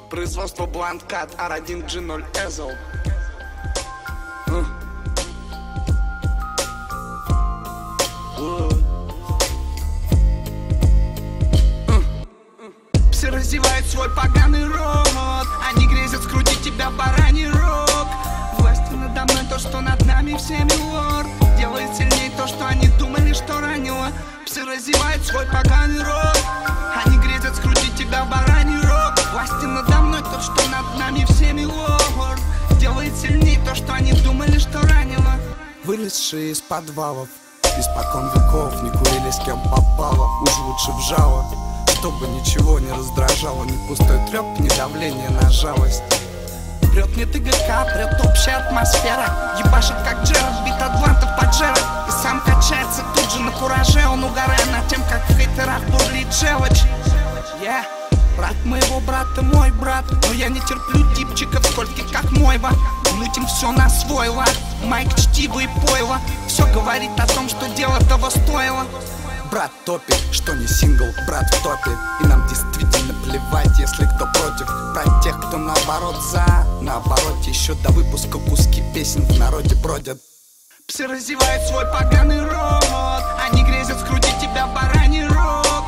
Производство Бланкат R1G0 Ezel. Все раздевают свой поганый рот, они грезят скрутить тебя в бараний рог. Власть надо мной то, что над нами всеми лорд. Делает сильнее то, что они думали, что ранило. Все раздевают свой поганый рот, они грезят скрутить тебя в бараний рог. Власти надо мной тот, что над нами всеми лорд. Делает сильнее то, что они думали, что ранило. Вылезшие из подвалов, испокон веков не курили с кем попало. Уж лучше вжало, чтобы ничего не раздражало. Ни пустой треп, ни давление на жалость. Прет не ТГК, прет общая атмосфера. Ебашит как Джерард, бит атлантов под Джерард. И сам качается тут же на кураже. Он угорая над тем, как в хейтерах бурлит желчь. Брат моего брата, мой брат. Но я не терплю типчиков скольких, как мойва. Ныть им все на свой лад. Майк, чтиво и пойло. Все говорит о том, что дело того стоило. Брат топит, что не сингл, брат в топе. И нам действительно плевать, если кто против. Про тех, кто наоборот за. Наоборот, еще до выпуска куски песен в народе бродят. Все раздевают свой поганый рот, они грезят скрутить тебя в бараний рог.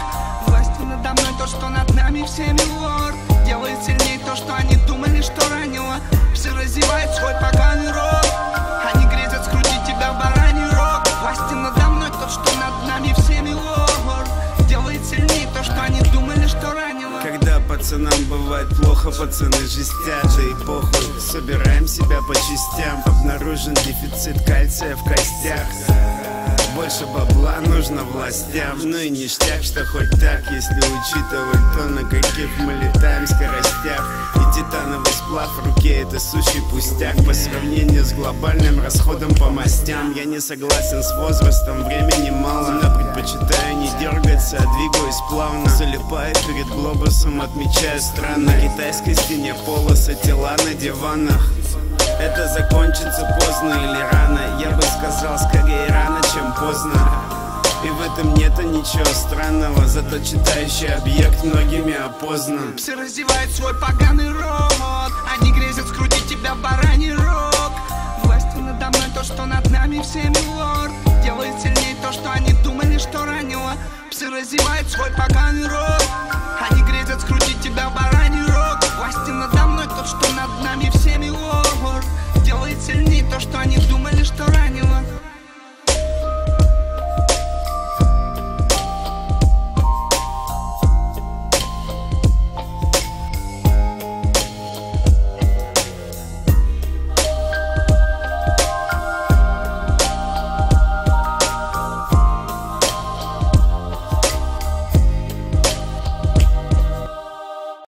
Власти надо мной то, что над нами всеми лорд. Делает сильнее то, что они думали, что ранило. Все раздевают свой поганый рот, они грезят скрутить тебя в бараний рог. Власти надо мной тот, что над нами всеми лорд. Делает сильнее то, что они думали, что ранило. Когда пацанам бывает плохо, пацаны жестят. Да и похуй, собираем себя по частям. Обнаружен дефицит кальция в костях. Больше бабла нужно властям. Ну и ништяк, что хоть так, если учитывать то, на каких мы летаем скоростях. И титановый сплав в руке — это сущий пустяк по сравнению с глобальным расходом по мастям. Я не согласен с возрастом, времени мало, но предпочитаю не дергаться, а двигаюсь плавно. Залипаю перед глобусом, отмечаю страны. На китайской стене полосы, тела на диванах. Это закончится поздно или рано. Я бы сказал, скорее рано, чем поздно. И в этом нету ничего странного. Зато читающий объект многими опознан. Все раздевают свой поганый рот, они грезят скрутить тебя в бараний рог. Власть надо мной то, что над нами всеми лорд. Делает сильнее то, что они думали, что ранило. Все раздевают свой поганый рот, они грезят скрутить тебя в бараний рог. Власти надо мной тот, что над нами всеми лорд. Делает сильнее то, что они думали,